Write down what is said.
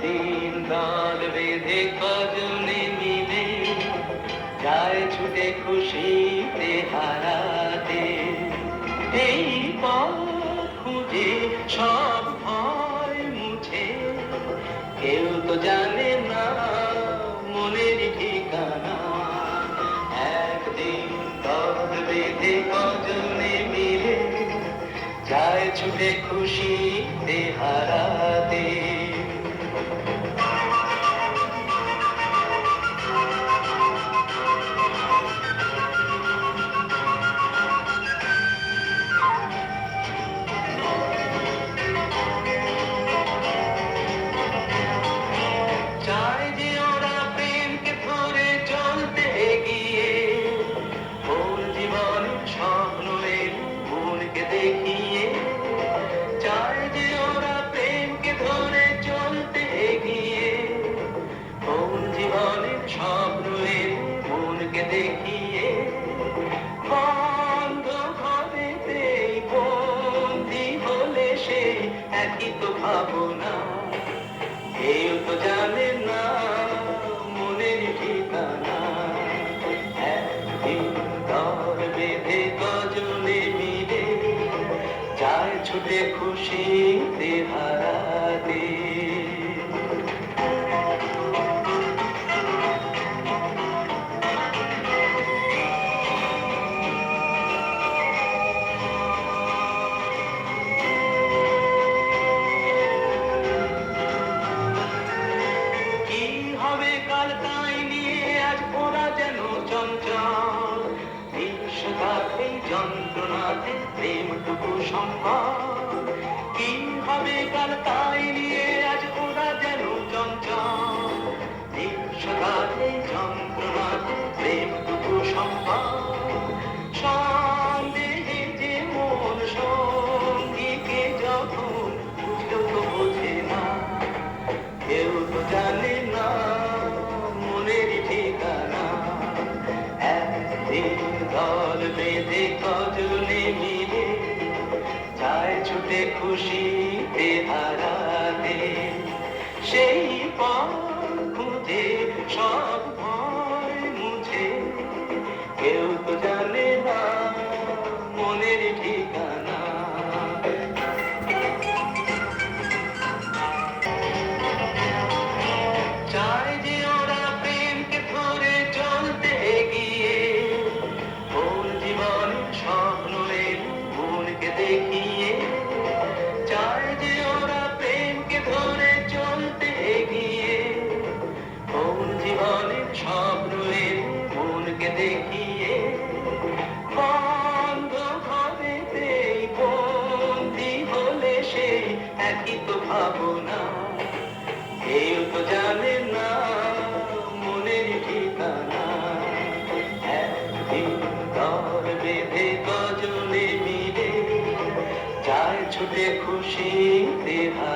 একদিন দল বেঁধে কজনে মিলে যায় ছুটে খুশিতে হারাতে। এই পথ খুঁজে সব ভয় মুছে, কেউ তো জানে না মনের ঠিকানা। একদিন দল বেঁধে কজনে মিলে যায় ছুটে খুশিতে হারাতে। চায় যে ওরা প্রেমকে ধরে চলতে গিয়ে, ওর জীবনের স্বপ্ন এর মনকে দেখিয়ে। চায় যে ওরা প্রেমকে ধরে চলতে গিয়ে, ওর জীবনের স্বপ্ন এর মনকে দেখিয়ে। বন্ধ ঘরেতেই বন্দি হলে সে একই তো ভাবনা। কেউ তো জানে না মনের ঠিকানা। একদিন দল বেঁধে কজনে মিলে যায় ছুটে খুশিতে হারাতে। কি হবে কাল তাই নিয়ে আজ ওরা যেন চঞ্চল। বিশ্বঘাতেই যন্ত্রণাতে প্রেমটুকু সম্ভব। কি হবে কাল তাই নিয়ে আজ ওরা যেন চঞ্চল। বিশ্বঘাতেই যন্ত্রণাতে প্রেমটুকু সম্ভব। সন্দেহে যে মন সঙ্গীকে যখন বুঝলো তো বোঝে না। কেউ তো জানে না মনের ঠিকানা। একদিন দল বেঁধে কজনে মিলে যায় ছুটে খুশিতে হারাতে। সেই পথ খুঁজে সব ভয় মুছে, কেউ তো জানে না মনের ঠিকানা। চায় যে ওরা প্রেমকে ধরে চলতে গিয়ে, ওর জীবনের স্বপ্ন এর মনকে দেখিয়ে। চায় যে ওরা প্রেমকে ধরে চলতে গিয়ে, ওর জীবনের স্বপ্ন এর মনকে দেখিয়ে। বন্ধ ঘরেতেই বন্দি হলে সে একই তো ভাবনা। কেউ তো জানে না মনের ঠিকানা। একদিন দল বেঁধে কজনে মিলে যায় ছুটে খুশিতে হারাতে।